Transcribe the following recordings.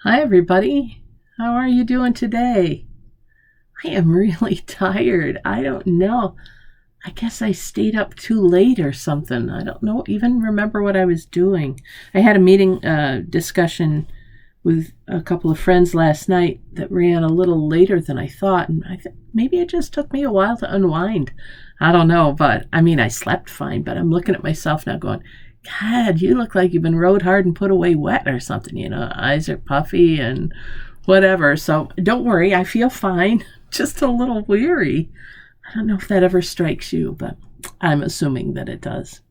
Hi, everybody. How are you doing today? I am really tired. I don't know. I guess I stayed up too late or something. I don't know, even remember what I was doing. I had a meeting discussion with a couple of friends last night that ran a little later than I thought, and maybe it just took me a while to unwind. I don't know, but I slept fine, but I'm looking at myself now going, God, you look like you've been rode hard and put away wet or something, eyes are puffy and whatever. So don't worry, I feel fine, just a little weary. I don't know if that ever strikes you, but I'm assuming that it does.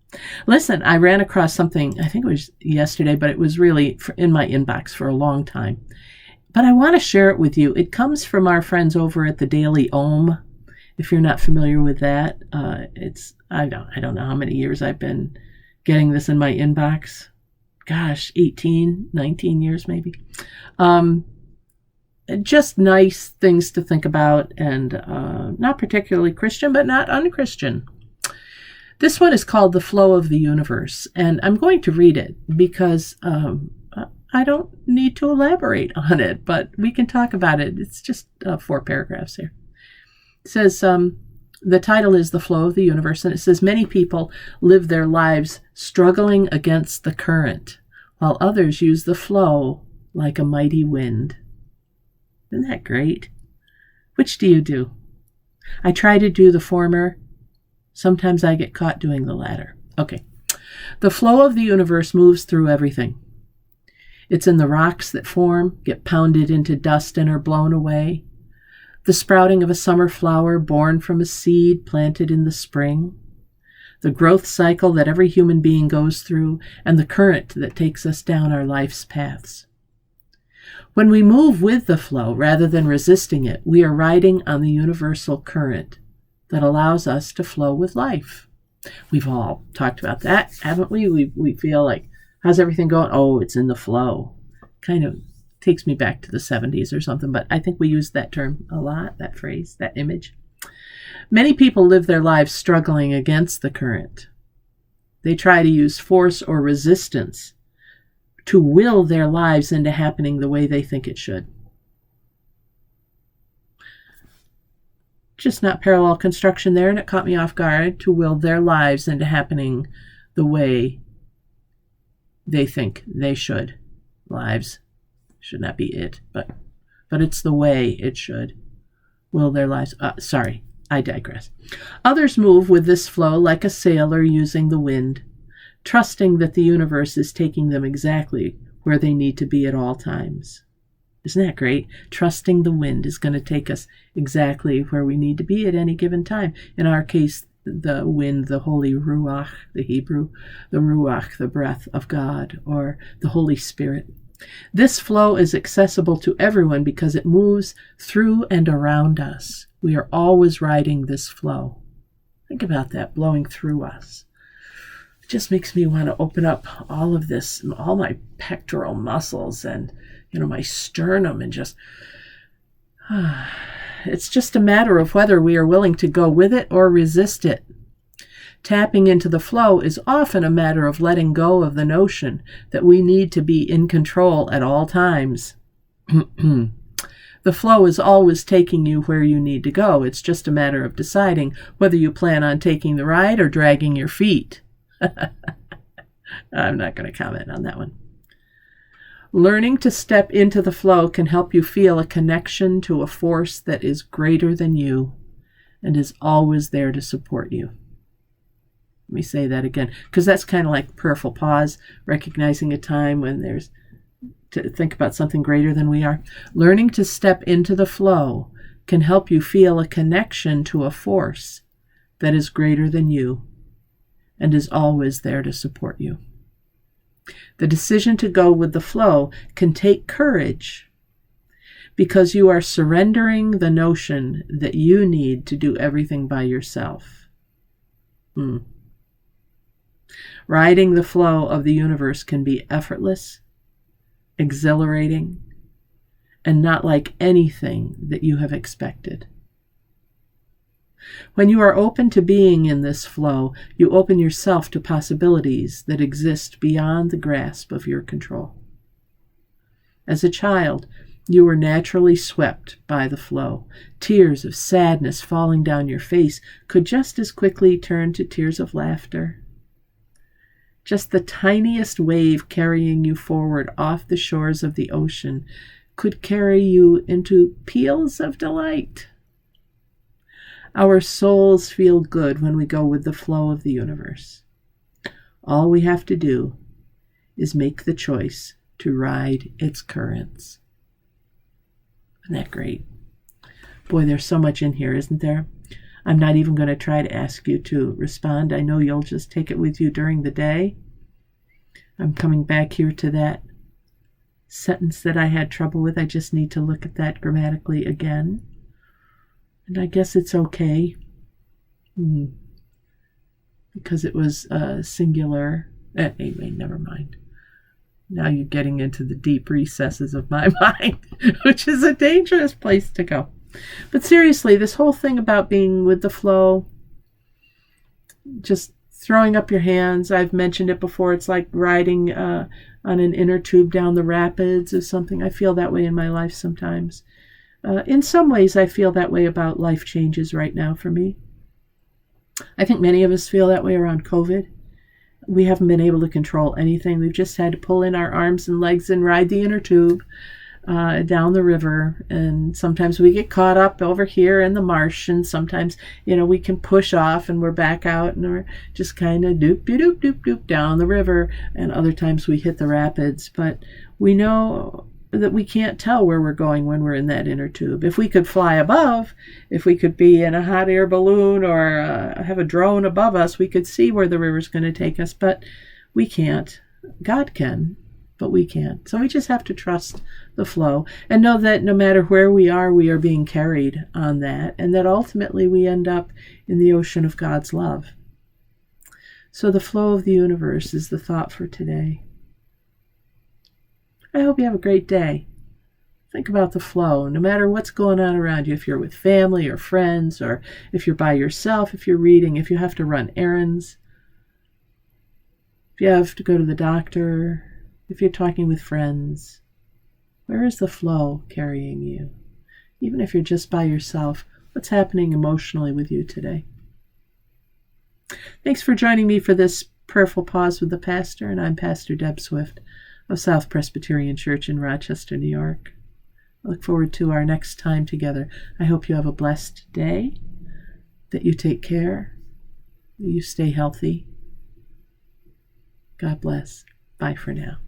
Listen, I ran across something, I think it was yesterday, but it was really in my inbox for a long time. But I want to share it with you. It comes from our friends over at the Daily Ohm. If you're not familiar with that, I don't know how many years I've been getting this in my inbox. Gosh, 18, 19 years maybe. Just nice things to think about, and not particularly Christian, but not unchristian. This one is called The Flow of the Universe, and I'm going to read it because I don't need to elaborate on it, but we can talk about it. It's just 4 paragraphs here. It says, the title is The Flow of the Universe, and it says, many people live their lives struggling against the current, while others use the flow like a mighty wind. Isn't that great? Which do you do? I try to do the former. Sometimes I get caught doing the latter. Okay. The flow of the universe moves through everything. It's in the rocks that form, get pounded into dust, and are blown away. The sprouting of a summer flower born from a seed planted in the spring. The growth cycle that every human being goes through, and the current that takes us down our life's paths. When we move with the flow rather than resisting it, we are riding on the universal current that allows us to flow with life. We've all talked about that, haven't we? We feel like, how's everything going? Oh, it's in the flow. Kind of takes me back to the 70s or something, but I think we use that term a lot, that phrase, that image. Many people live their lives struggling against the current. They try to use force or resistance to will their lives into happening the way they think it should. Just not parallel construction there, and it caught me off guard. To will their lives into happening the way they think they should. Lives should not be it, but it's the way it should. Will their lives. Sorry, I digress. Others move with this flow like a sailor using the wind, trusting that the universe is taking them exactly where they need to be at all times. Isn't that great? Trusting the wind is going to take us exactly where we need to be at any given time. In our case, the wind, the holy ruach, the Hebrew, the ruach, the breath of God, or the Holy Spirit. This flow is accessible to everyone because it moves through and around us. We are always riding this flow. Think about that, blowing through us. It just makes me want to open up all of this, all my pectoral muscles and my sternum, and just, it's just a matter of whether we are willing to go with it or resist it. Tapping into the flow is often a matter of letting go of the notion that we need to be in control at all times. The flow is always taking you where you need to go. It's just a matter of deciding whether you plan on taking the ride or dragging your feet. I'm not going to comment on that one. Learning to step into the flow can help you feel a connection to a force that is greater than you and is always there to support you. Let me say that again, because that's kind of like prayerful pause, recognizing a time when there's to think about something greater than we are. Learning to step into the flow can help you feel a connection to a force that is greater than you and is always there to support you. The decision to go with the flow can take courage because you are surrendering the notion that you need to do everything by yourself. Riding the flow of the universe can be effortless, exhilarating, and not like anything that you have expected. When you are open to being in this flow, you open yourself to possibilities that exist beyond the grasp of your control. As a child, you were naturally swept by the flow. Tears of sadness falling down your face could just as quickly turn to tears of laughter. Just the tiniest wave carrying you forward off the shores of the ocean could carry you into peals of delight. Our souls feel good when we go with the flow of the universe. All we have to do is make the choice to ride its currents. Isn't that great? Boy, there's so much in here, isn't there? I'm not even going to try to ask you to respond. I know you'll just take it with you during the day. I'm coming back here to that sentence that I had trouble with. I just need to look at that grammatically again. And I guess it's okay. Because it was singular. Anyway, never mind. Now you're getting into the deep recesses of my mind, which is a dangerous place to go. But seriously, this whole thing about being with the flow, just throwing up your hands, I've mentioned it before, it's like riding on an inner tube down the rapids or something. I feel that way in my life sometimes. In some ways, I feel that way about life changes right now for me. I think many of us feel that way around COVID. We haven't been able to control anything. We've just had to pull in our arms and legs and ride the inner tube down the river. And sometimes we get caught up over here in the marsh, and sometimes, we can push off and we're back out and we're just kind of doop, doop, doop, doop down the river. And other times we hit the rapids. But we know that we can't tell where we're going when we're in that inner tube. If we could fly above, if we could be in a hot air balloon or have a drone above us, we could see where the river's going to take us, but we can't. God can, but we can't. So we just have to trust the flow and know that no matter where we are being carried on that, and that ultimately we end up in the ocean of God's love. So the flow of the universe is the thought for today. I hope you have a great day. Think about the flow, no matter what's going on around you, if you're with family or friends, or if you're by yourself, if you're reading, if you have to run errands, if you have to go to the doctor, if you're talking with friends. Where is the flow carrying you? Even if you're just by yourself, what's happening emotionally with you today? Thanks for joining me for this prayerful pause with the pastor, and I'm Pastor Deb Swift of South Presbyterian Church in Rochester, New York. I look forward to our next time together. I hope you have a blessed day, that you take care, that you stay healthy. God bless. Bye for now.